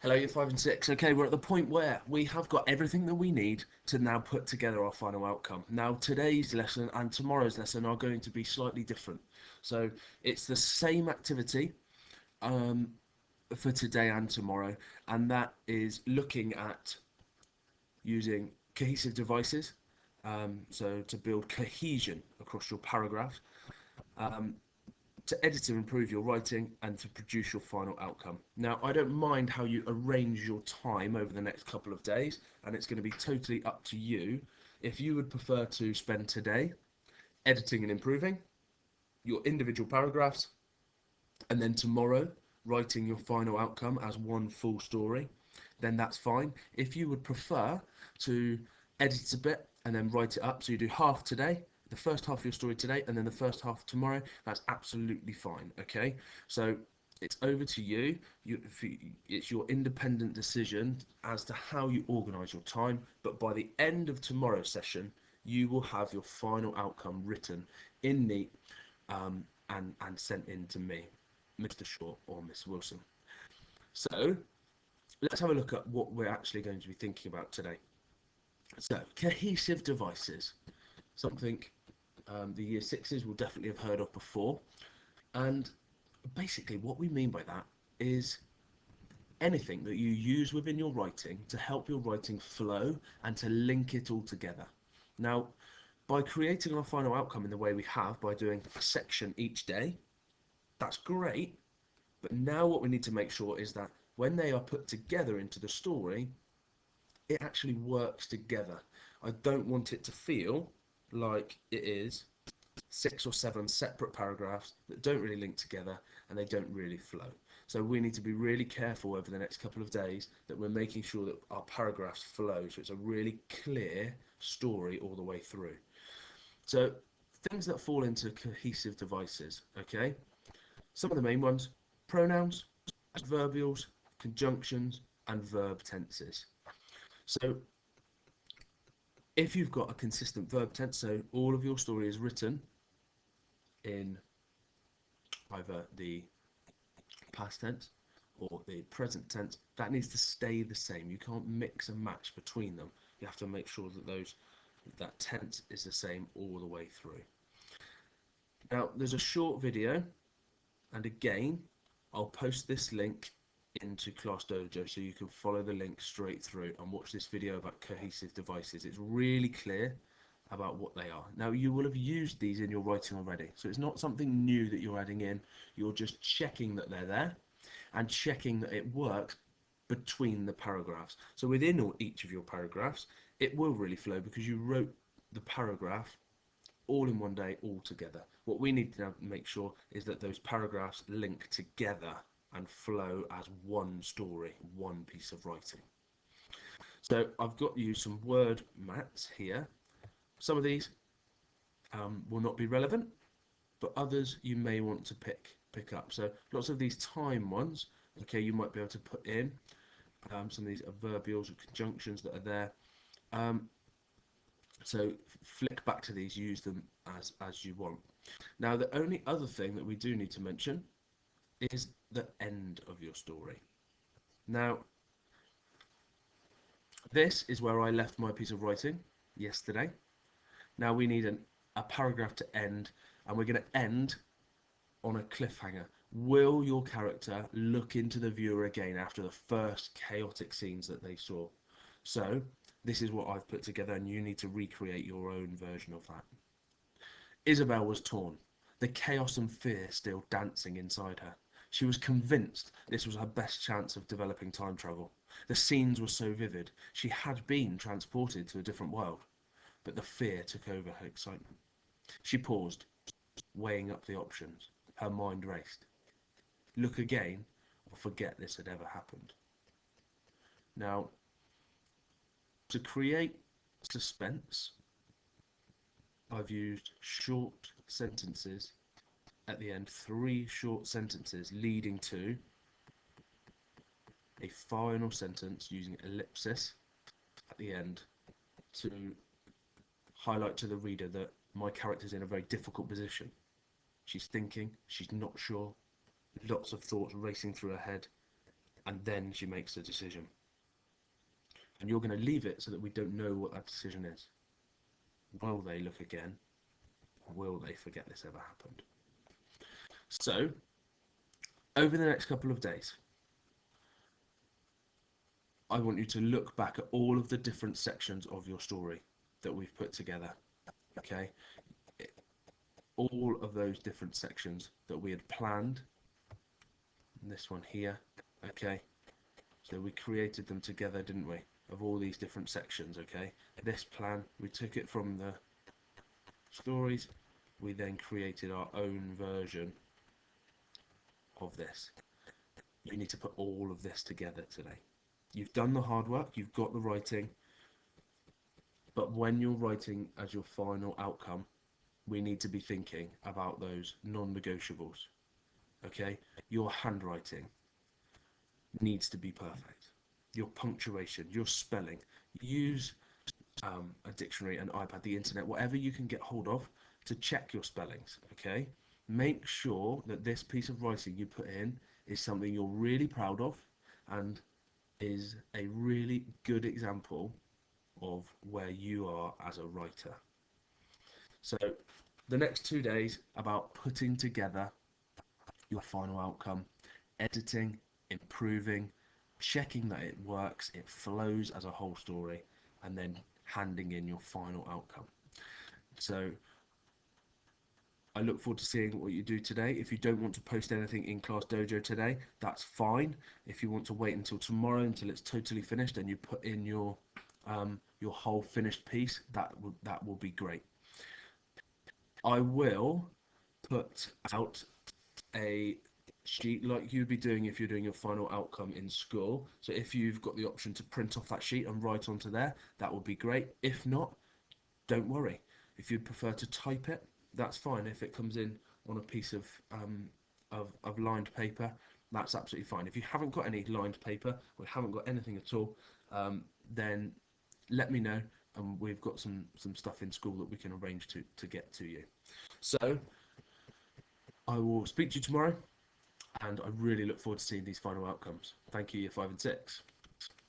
Hello, year 5 and 6. Okay, we're at the point where we have got everything that we need to now put together our final outcome. Now, today's lesson and tomorrow's lesson are going to be slightly different. So, it's the same activity um, for today and tomorrow, and that is looking at using cohesive devices. So, to build cohesion across your paragraphs. Um, to edit and improve your writing and to produce your final outcome. Now, I don't mind how you arrange your time over the next couple of days, and it's going to be totally up to you. If you would prefer to spend today editing and improving your individual paragraphs, and then tomorrow writing your final outcome as one full story, then that's fine. If you would prefer to edit a bit and then write it up, so you do half today, the first half of your story today, and then the first half tomorrow, that's absolutely fine. Okay, so it's over to you. It's your independent decision as to how you organise your time. But by the end of tomorrow's session, you will have your final outcome written in neat and sent in to me, Mr. Shaw or Miss Wilson. So let's have a look at what we're actually going to be thinking about today. So, cohesive devices, something the year sixes will definitely have heard of before. And basically, what we mean by that is anything that you use within your writing to help your writing flow and to link it all together. Now, by creating our final outcome in the way we have, by doing a section each day, that's great. But now what we need to make sure is that when they are put together into the story, it actually works together. I don't want it to feel like it is 6 or 7 separate paragraphs that don't really link together and they don't really flow. So we need to be really careful over the next couple of days that we're making sure that our paragraphs flow, so it's a really clear story all the way through. So things that fall into cohesive devices, okay? Some of the main ones: pronouns, adverbials, conjunctions, and verb tenses. So if you've got a consistent verb tense, so all of your story is written in either the past tense or the present tense, that needs to stay the same. You can't mix and match between them. You have to make sure that that tense is the same all the way through. Now, there's a short video, and again, I'll post this link into Class Dojo so you can follow the link straight through and watch this video about cohesive devices. It's really clear about what they are. Now, you will have used these in your writing already, so it's not something new that you're adding in. You're just checking that they're there and checking that it works between the paragraphs. So within each of your paragraphs, it will really flow because you wrote the paragraph all in one day, all together. What we need to now make sure is that those paragraphs link together and flow as one story, one piece of writing. So I've got you some word mats here. Some of these will not be relevant, but others you may want to pick up. So lots of these time ones, okay, you might be able to put in some of these adverbials or conjunctions that are there. So flick back to these, use them as you want. Now, the only other thing that we do need to mention is the end of your story. Now, this is where I left my piece of writing yesterday. Now we need a paragraph to end, and we're going to end on a cliffhanger. Will your character look into the viewer again after the first chaotic scenes that they saw? So, this is what I've put together, and you need to recreate your own version of that. Isabel was torn, the chaos and fear still dancing inside her. She was convinced this was her best chance of developing time travel. The scenes were so vivid, she had been transported to a different world, but the fear took over her excitement. She paused, weighing up the options. Her mind raced. Look again, or forget this had ever happened. Now, to create suspense, I've used short sentences at the end, 3 short sentences leading to a final sentence using ellipsis at the end to highlight to the reader that my character's in a very difficult position. She's thinking, she's not sure, lots of thoughts racing through her head, and then she makes a decision. And you're going to leave it so that we don't know what that decision is. Will they look again? Or will they forget this ever happened? So, over the next couple of days, I want you to look back at all of the different sections of your story that we've put together. Okay? All of those different sections that we had planned. And this one here. Okay? So we created them together, didn't we? Of all these different sections, okay? This plan, we took it from the stories. We then created our own version of this. You need to put all of this together today. You've done the hard work, you've got the writing, but when you're writing as your final outcome, we need to be thinking about those non-negotiables, okay? Your handwriting needs to be perfect. Your punctuation, your spelling. Use a dictionary, an iPad, the internet, whatever you can get hold of to check your spellings, okay? Make sure that this piece of writing you put in is something you're really proud of and is a really good example of where you are as a writer. So the next 2 days about putting together your final outcome, editing, improving, checking that it works, it flows as a whole story, and then handing in your final outcome. So I look forward to seeing what you do today. If you don't want to post anything in Class Dojo today, that's fine. If you want to wait until tomorrow until it's totally finished and you put in your whole finished piece, that will be great. I will put out a sheet like you'd be doing if you're doing your final outcome in school. So if you've got the option to print off that sheet and write onto there, that would be great. If not, don't worry. If you'd prefer to type it, that's fine. If it comes in on a piece of lined paper, that's absolutely fine. If you haven't got any lined paper or haven't got anything at all, then let me know, and we've got some stuff in school that we can arrange to get to you. So I will speak to you tomorrow, and I really look forward to seeing these final outcomes. Thank you, Year 5 and 6.